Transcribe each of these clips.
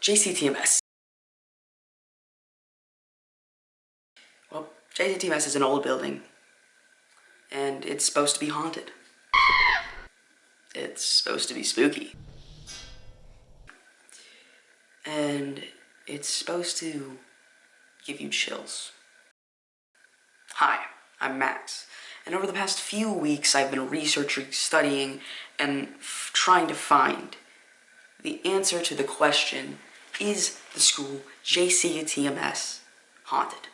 JCTMS. Well, JCTMS is an old building, and it's supposed to be haunted. It's supposed to be spooky. And it's supposed to give you chills. Hi, I'm Max, and over the past few weeks I've been researching, studying, and trying to find the answer to the question, is the school JCTMS haunted?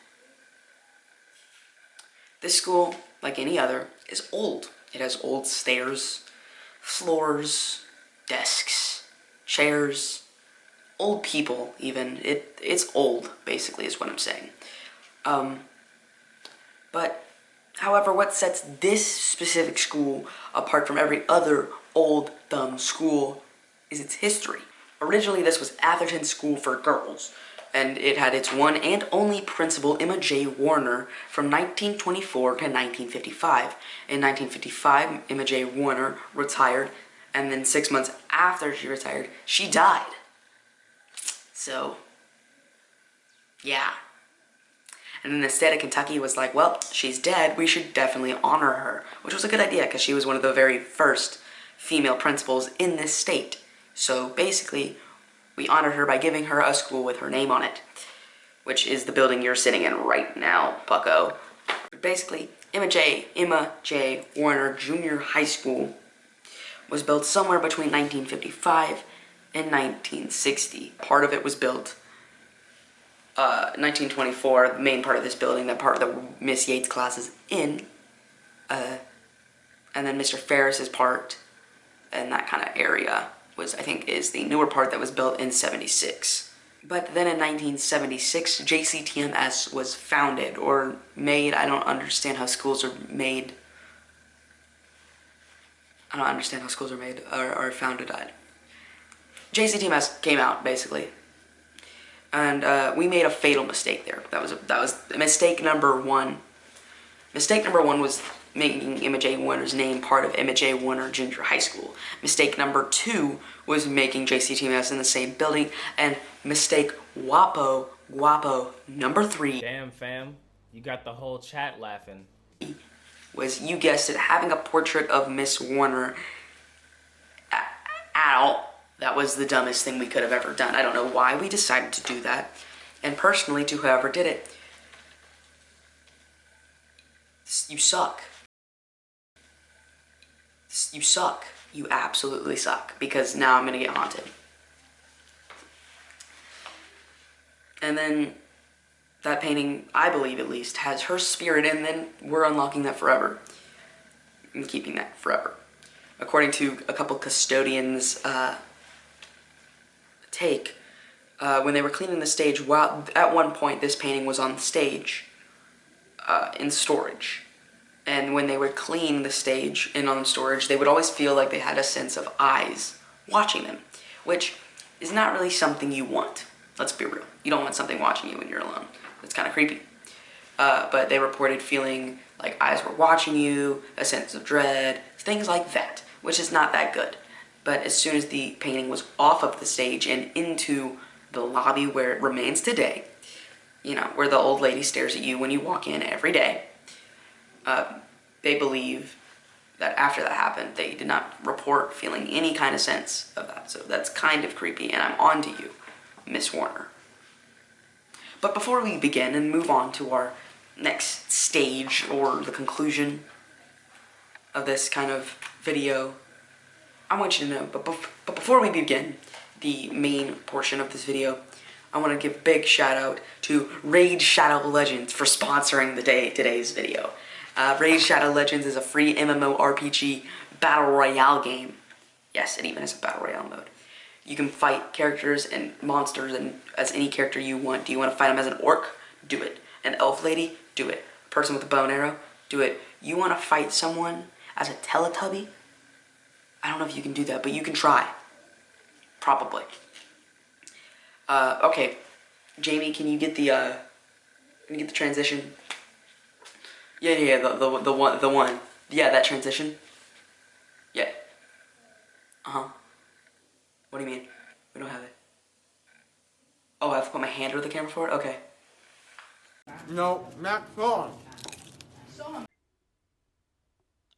This school, like any other, is old. It has old stairs, floors, desks, chairs, old people even. It's old, basically, is what I'm saying. But, however, what sets this specific school apart from every other old, dumb school is its history. Originally, this was Atherton School for Girls, and it had its one and only principal, Emma J. Warner, from 1924 to 1955. In 1955, Emma J. Warner retired, and then 6 months after she retired, she died. So, yeah. And then the state of Kentucky was like, well, she's dead, we should definitely honor her, which was a good idea because she was one of the very first female principals in this state. So basically, we honored her by giving her a school with her name on it, which is the building you're sitting in right now, bucko. But basically, Emma J. Warner Junior High School was built somewhere between 1955 and 1960. Part of it was built 1924, the main part of this building, that part that Miss Yates' class is in, and then Mr. Ferris's part, and that kind of area was, I think, is the newer part that was built in 76. But then in 1976, JCTMS was founded, or made. I don't understand how schools are made. I don't understand how schools are made, or founded. JCTMS came out, basically. And we made a fatal mistake there. That was mistake number one. Mistake number one was making Emma J. Warner's name part of Emma J. Warner Junior High School. Mistake number two was making JCTMS in the same building. And mistake guapo number three. Damn, fam. You got the whole chat laughing. Was, you guessed it, having a portrait of Miss Warner out. That was the dumbest thing we could have ever done. I don't know why we decided to do that. And personally, to whoever did it, you suck. You suck. You absolutely suck. Because now I'm gonna get haunted. And then that painting, I believe at least, has her spirit, and then we're unlocking that forever. And keeping that forever. According to a couple custodians, when they were cleaning the stage, while at one point this painting was on the stage in storage, and when they would clean the stage and on storage, they would always feel like they had a sense of eyes watching them, which is not really something you want. Let's be real. You don't want something watching you when you're alone. It's kind of creepy. But they reported feeling like eyes were watching you, a sense of dread, things like that, which is not that good. But as soon as the painting was off of the stage and into the lobby where it remains today, you know, where the old lady stares at you when you walk in every day, they believe that after that happened, they did not report feeling any kind of sense of that. So that's kind of creepy, and I'm on to you, Miss Warner. But before we begin and move on to our next stage, or the conclusion of this kind of video, I want you to know, but before we begin the main portion of this video, I want to give a big shout out to Raid Shadow Legends for sponsoring today's video. Raid Shadow Legends is a free MMORPG battle royale game. Yes, it even has a battle royale mode. You can fight characters and monsters and as any character you want. Do you want to fight them as an orc? Do it. An elf lady? Do it. A person with a bow and arrow? Do it. You want to fight someone as a Teletubby? I don't know if you can do that, but you can try. Probably. Okay. Jamie, can you get the transition? Yeah, the one. Yeah, that transition. Yeah. Uh-huh. What do you mean? We don't have it. Oh, I have to put my hand over the camera for it? Okay. No, not on.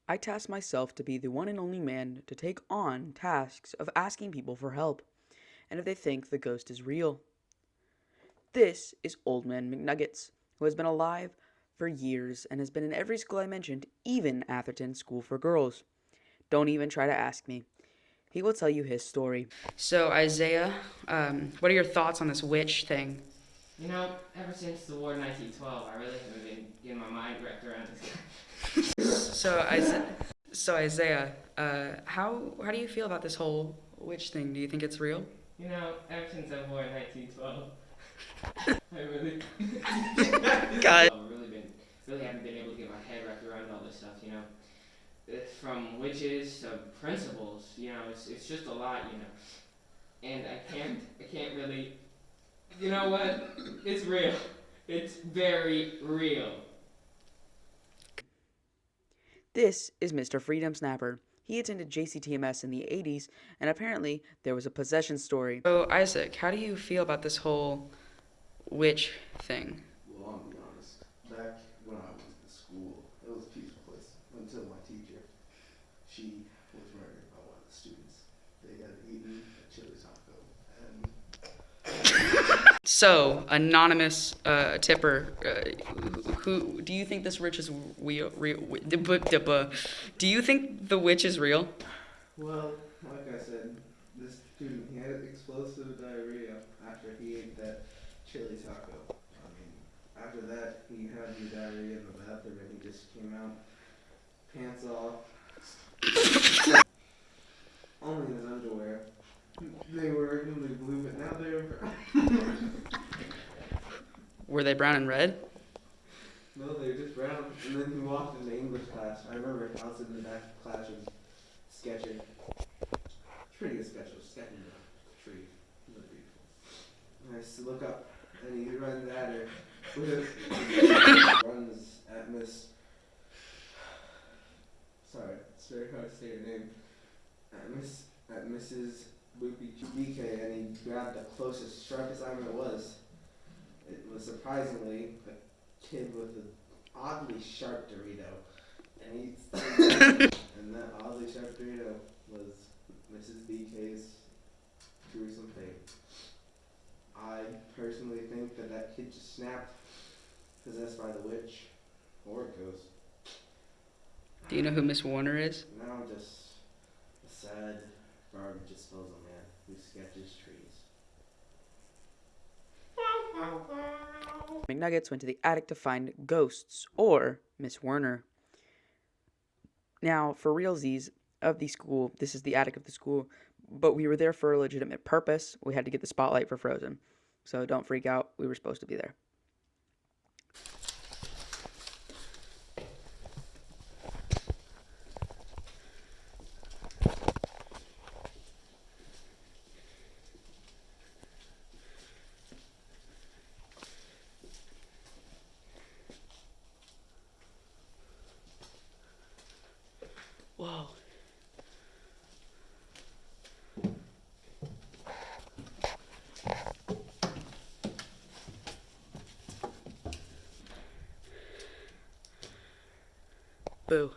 I tasked myself to be the one and only man to take on tasks of asking people for help, and if they think the ghost is real. This is Old Man McNuggets, who has been alive for years and has been in every school I mentioned, even Atherton School for Girls. Don't even try to ask me. He will tell you his story. So, Isaiah, what are your thoughts on this witch thing? You know, ever since the war in 1912, I really haven't been getting my mind wrapped around this. So Isaiah, how do you feel about this whole witch thing? Do you think it's real? You know, ever since the war in 1912, I really, God. really haven't been able to get my head wrapped around all this stuff. You know, from witches to principles. You know, it's just a lot. You know, and I can't really. You know what? It's real. It's very real. This is Mr. Freedom Snapper. He attended JCTMS in the 80s, and apparently there was a possession story. So, Isaac, how do you feel about this whole witch thing? Well, I'll be honest. Back when I went to school, it was a peaceful place until my teacher, she was murdered by one of the students. They had eaten a chili taco, and So, anonymous tipper, who do you think this witch is real? Do you think the witch is real? well, like I said, this student, he had explosive diarrhea after he ate that chili taco. I mean, after that, he had the diarrhea in the bathroom and he just came out, pants off, only in his underwear. They were originally blue, but now they're brown. Were they brown and red? No, they were just brown. And then he walked into English class. I remember I was in the back of class and sketching. It's pretty good sketch. I was sketching the tree. Really beautiful. And I just look up and he runs at her. Runs at Miss. Sorry, it's very hard to say her name. At Mrs. BK, and he grabbed the closest sharp assignment was. It was surprisingly a kid with an oddly sharp Dorito, and and that oddly sharp Dorito was Mrs. BK's gruesome fate. I personally think that kid just snapped, possessed by the witch or a ghost. Do you know who Miss Warner is? Now just a sad garbage disposal man who sketches trees. McNuggets went to the attic to find ghosts, or Miss Werner. Now, for realsies of the school, this is the attic of the school, but we were there for a legitimate purpose. We had to get the spotlight for Frozen. So don't freak out, we were supposed to be there. Whoa. Boo.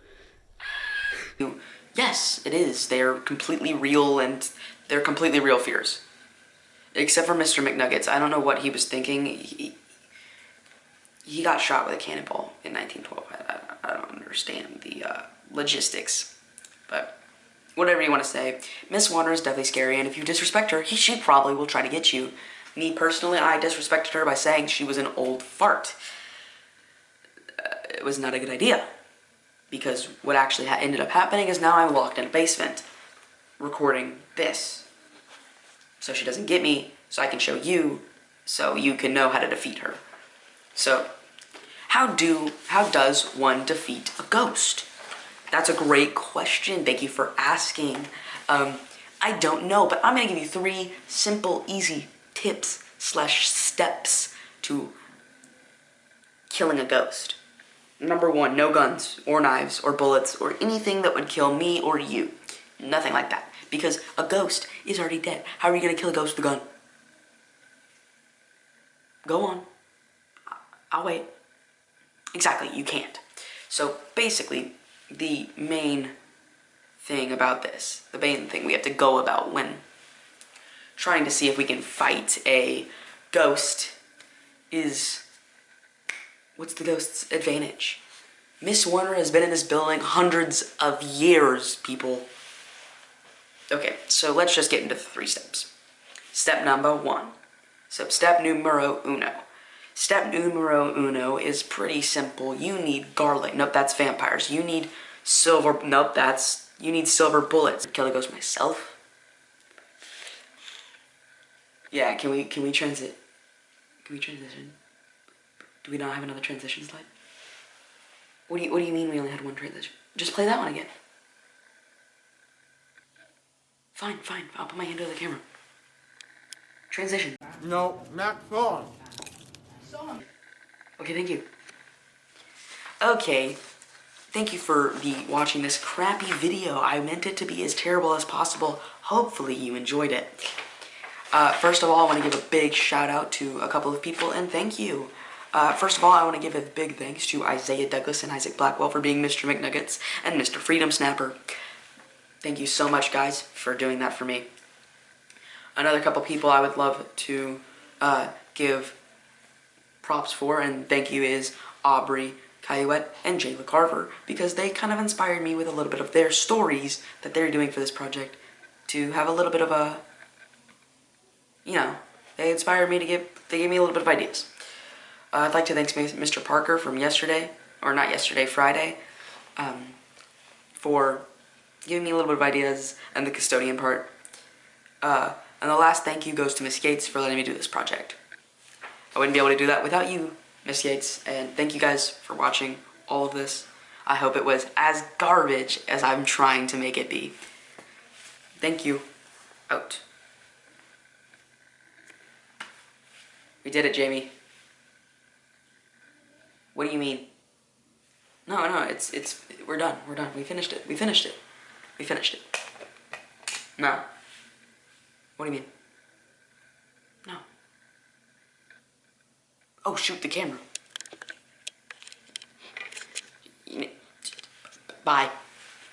Yes, it is. They're completely real, and they're completely real fears. Except for Mr. McNuggets. I don't know what he was thinking. He got shot with a cannonball in 1912. I don't understand the logistics. But whatever you want to say, Miss Warner is definitely scary, and if you disrespect her, she probably will try to get you. Me personally, I disrespected her by saying she was an old fart. It was not a good idea. Because what actually ended up happening is now I'm locked in a basement recording this. So she doesn't get me, so I can show you, so you can know how to defeat her. So, how does one defeat a ghost? That's a great question. Thank you for asking. I don't know, but I'm gonna give you 3 simple, easy tips/steps to killing a ghost. Number 1, no guns or knives or bullets or anything that would kill me or you. Nothing like that. Because a ghost is already dead. How are you gonna kill a ghost with a gun? Go on. I'll wait. Exactly, you can't. So basically, the main thing about this, the main thing we have to go about when trying to see if we can fight a ghost is, what's the ghost's advantage? Miss Warner has been in this building hundreds of years, people. Okay, so let's just get into the 3 steps. Step number 1. So step numero uno. Step numero uno is pretty simple. You need garlic. Nope, that's vampires. You need silver. Nope, you need silver bullets. Kill the ghost myself. Yeah, can we transit? Can we transition? Do we not have another transition slide? What do you mean we only had one transition? Just play that one again. Fine. I'll put my hand over the camera. Transition. No, not song. Okay, thank you. Okay, thank you for watching this crappy video. I meant it to be as terrible as possible. Hopefully you enjoyed it. First of all, I want to give a big shout out to a couple of people, and thank you. First of all, I want to give a big thanks to Isaiah Douglas and Isaac Blackwell for being Mr. McNuggets and Mr. Freedom Snapper. Thank you so much, guys, for doing that for me. Another couple people I would love to give props for and thank you is Aubrey Caillouette and Jayla Carver, because they kind of inspired me with a little bit of their stories that they're doing for this project to have a little bit of a, they inspired me they gave me a little bit of ideas. I'd like to thank Mr. Parker from yesterday, or not yesterday, Friday, for giving me a little bit of ideas and the custodian part. And the last thank you goes to Miss Yates for letting me do this project. I wouldn't be able to do that without you, Miss Yates, and thank you guys for watching all of this. I hope it was as garbage as I'm trying to make it be. Thank you. Out. We did it, Jamie. What do you mean? No, we're done. We finished it. No. What do you mean? No. Oh, shoot the camera. Bye.